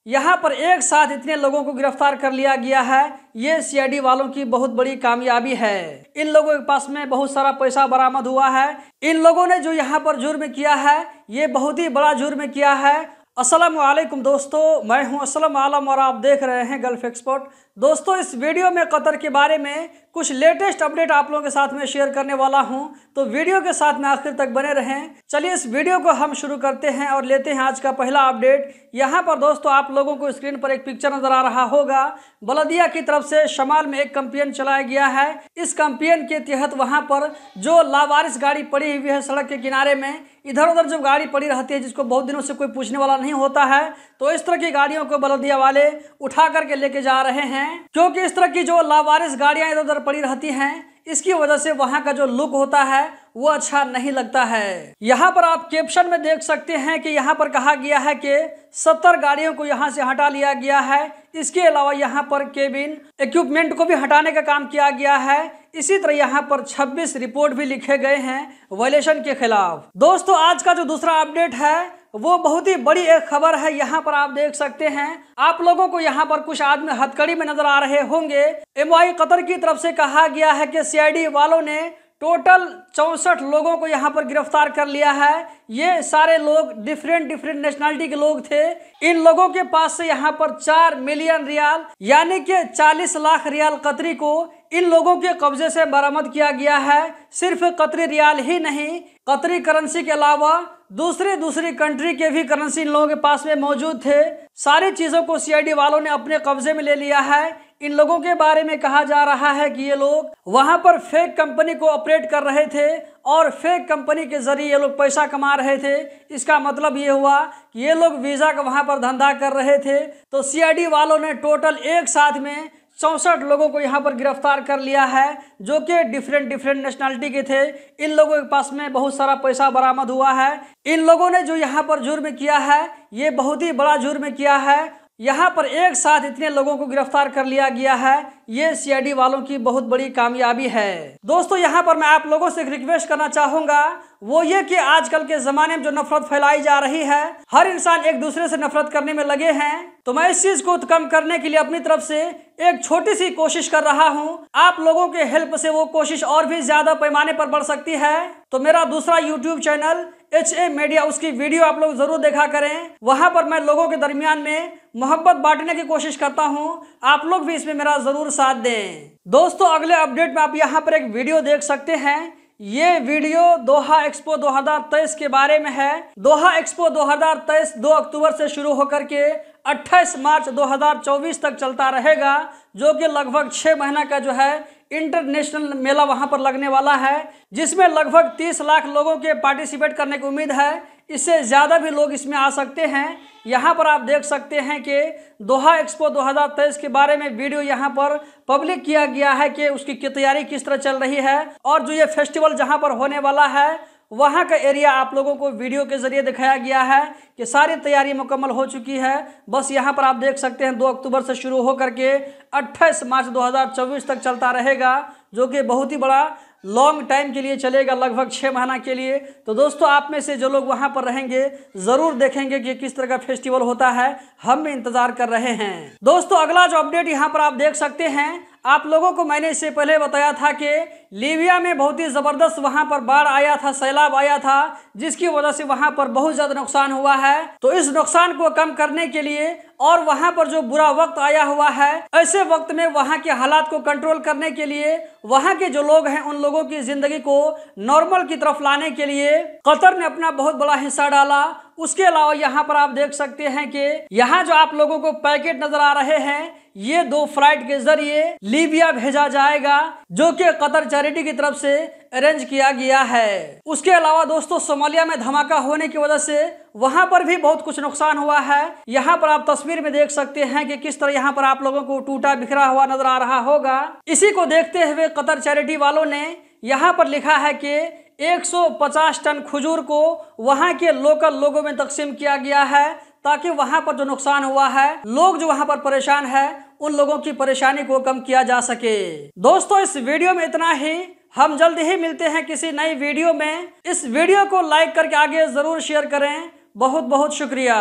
यहाँ पर एक साथ इतने लोगों को गिरफ्तार कर लिया गया है, ये सीआईडी वालों की बहुत बड़ी कामयाबी है। इन लोगों के पास में बहुत सारा पैसा बरामद हुआ है। इन लोगों ने जो यहाँ पर जुर्म किया है, ये बहुत ही बड़ा जुर्म किया है। अस्सलाम वालेकुम दोस्तों, मैं हूं असलम आलम और आप देख रहे हैं गल्फ एक्सपर्ट। दोस्तों, इस वीडियो में कतर के बारे में कुछ लेटेस्ट अपडेट आप लोगों के साथ में शेयर करने वाला हूं, तो वीडियो के साथ में आखिर तक बने रहें। चलिए इस वीडियो को हम शुरू करते हैं और लेते हैं आज का पहला अपडेट। यहाँ पर दोस्तों आप लोगों को स्क्रीन पर एक पिक्चर नजर आ रहा होगा। बलदिया की तरफ से शमाल में एक कैंपेन चलाया गया है। इस कैंपेन के तहत वहाँ पर जो लावारिस गाड़ी पड़ी हुई है सड़क के किनारे में, इधर उधर जब गाड़ी पड़ी रहती है जिसको बहुत दिनों से कोई पूछने वाला नहीं होता है, तो इस तरह की गाड़ियों को बलदिया वाले उठा करके लेके जा रहे हैं। क्योंकि इस तरह की जो लावारिस गाड़ियां इधर उधर पड़ी रहती हैं, इसकी वजह से वहां का जो लुक होता है वो अच्छा नहीं लगता है। यहाँ पर आप कैप्शन में देख सकते हैं कि यहाँ पर कहा गया है कि 70 गाड़ियों को यहाँ से हटा लिया गया है। इसके अलावा यहाँ पर केबिन इक्विपमेंट को भी हटाने का काम किया गया है। इसी तरह यहाँ पर 26 रिपोर्ट भी लिखे गए हैं वायलेशन के खिलाफ। दोस्तों, आज का जो दूसरा अपडेट है वो बहुत ही बड़ी एक खबर है। यहाँ पर आप देख सकते हैं, आप लोगों को यहाँ पर कुछ आदमी हथकड़ी में नजर आ रहे होंगे। एमआई कतर की तरफ से कहा गया है कि सीआईडी वालों ने टोटल 64 लोगों को यहाँ पर गिरफ्तार कर लिया है। ये सारे लोग डिफरेंट नेशनलिटी के लोग थे। इन लोगों के पास से यहाँ पर 4 मिलियन रियाल यानी कि 40 लाख रियाल कतरी को इन लोगों के कब्जे से बरामद किया गया है। सिर्फ कतरी रियाल ही नहीं, कतरी करेंसी के अलावा दूसरी कंट्री के भी करेंसी इन लोगों के पास में मौजूद थे। सारी चीजों को सीआईडी वालों ने अपने कब्जे में ले लिया है। इन लोगों के बारे में कहा जा रहा है कि ये लोग वहां पर फेक कंपनी को ऑपरेट कर रहे थे और फेक कंपनी के जरिए ये लोग पैसा कमा रहे थे। इसका मतलब ये हुआ कि ये लोग वीजा का वहां पर धंधा कर रहे थे। तो सीआईडी वालों ने टोटल एक साथ में 64 लोगों को यहाँ पर गिरफ्तार कर लिया है, जो कि डिफरेंट नेशनलिटी के थे। इन लोगों के पास में बहुत सारा पैसा बरामद हुआ है। इन लोगों ने जो यहाँ पर जुर्म किया है, ये बहुत ही बड़ा जुर्म किया है। यहाँ पर एक साथ इतने लोगों को गिरफ्तार कर लिया गया है, ये सीआईडी वालों की बहुत बड़ी कामयाबी है। दोस्तों, यहाँ पर मैं आप लोगों से एक रिक्वेस्ट करना चाहूंगा, वो ये कि आजकल के जमाने में जो नफरत फैलाई जा रही है, हर इंसान एक दूसरे से नफरत करने में लगे हैं। तो मैं इस चीज को कम करने के लिए अपनी तरफ से एक छोटी सी कोशिश कर रहा हूँ। आप लोगों के हेल्प से वो कोशिश और भी ज्यादा पैमाने पर बढ़ सकती है। तो मेरा दूसरा यूट्यूब चैनल HA मीडिया, उसकी वीडियो आप लोग जरूर देखा करें। वहां पर मैं लोगों के दरमियान में मोहब्बत बांटने की कोशिश करता हूं। आप लोग भी इसमें मेरा जरूर साथ दें। दोस्तों, अगले अपडेट में आप यहां पर एक वीडियो देख सकते हैं। ये वीडियो दोहा एक्सपो 2023 के बारे में है। दोहा एक्सपो 2023 2 अक्टूबर से शुरू होकर के 28 मार्च 2024 तक चलता रहेगा, जो कि लगभग 6 महीना का जो है इंटरनेशनल मेला वहां पर लगने वाला है, जिसमें लगभग 30 लाख लोगों के पार्टिसिपेट करने की उम्मीद है। इससे ज़्यादा भी लोग इसमें आ सकते हैं। यहाँ पर आप देख सकते हैं कि दोहा एक्सपो 2023 के बारे में वीडियो यहाँ पर पब्लिक किया गया है कि उसकी तैयारी किस तरह चल रही है, और जो ये फेस्टिवल जहाँ पर होने वाला है वहाँ का एरिया आप लोगों को वीडियो के जरिए दिखाया गया है कि सारी तैयारी मुकम्मल हो चुकी है। बस यहाँ पर आप देख सकते हैं 2 अक्टूबर से शुरू होकर के 28 मार्च 2024 तक चलता रहेगा, जो कि बहुत ही बड़ा लॉन्ग टाइम के लिए चलेगा, लगभग 6 महीना के लिए। तो दोस्तों, आप में से जो लोग वहां पर रहेंगे जरूर देखेंगे कि किस तरह का फेस्टिवल होता है। हम भी इंतजार कर रहे हैं। दोस्तों, अगला जो अपडेट यहां पर आप देख सकते हैं, आप लोगों को मैंने इससे पहले बताया था कि लीबिया में बहुत ही जबरदस्त वहां पर बाढ़ आया था, सैलाब आया था, जिसकी वजह से वहां पर बहुत ज्यादा नुकसान हुआ है। तो इस नुकसान को कम करने के लिए और वहां पर जो बुरा वक्त आया हुआ है, ऐसे वक्त में वहां के हालात को कंट्रोल करने के लिए, वहां के जो लोग हैं उन लोगों की जिंदगी को नॉर्मल की तरफ लाने के लिए कतर ने अपना बहुत बड़ा हिस्सा डाला। उसके अलावा यहाँ पर आप देख सकते हैं कि यहाँ जो आप लोगों को पैकेट नजर आ रहे हैं, ये 2 फ्लाइट के जरिए लीबिया भेजा जाएगा, जो कि कतर चैरिटी की तरफ से अरेंज किया गया है। उसके अलावा दोस्तों, सोमालिया में धमाका होने की वजह से वहां पर भी बहुत कुछ नुकसान हुआ है। यहाँ पर आप तस्वीर में देख सकते हैं कि किस तरह यहाँ पर आप लोगों को टूटा बिखरा हुआ नजर आ रहा होगा। इसी को देखते हुए कतर चैरिटी वालों ने यहाँ पर लिखा है कि 150 टन खजूर को वहां के लोकल लोगों में तकसीम किया गया है, ताकि वहां पर जो नुकसान हुआ है, लोग जो वहां पर परेशान है, उन लोगों की परेशानी को कम किया जा सके। दोस्तों, इस वीडियो में इतना ही। हम जल्द ही मिलते हैं किसी नई वीडियो में। इस वीडियो को लाइक करके आगे जरूर शेयर करें। बहुत बहुत शुक्रिया।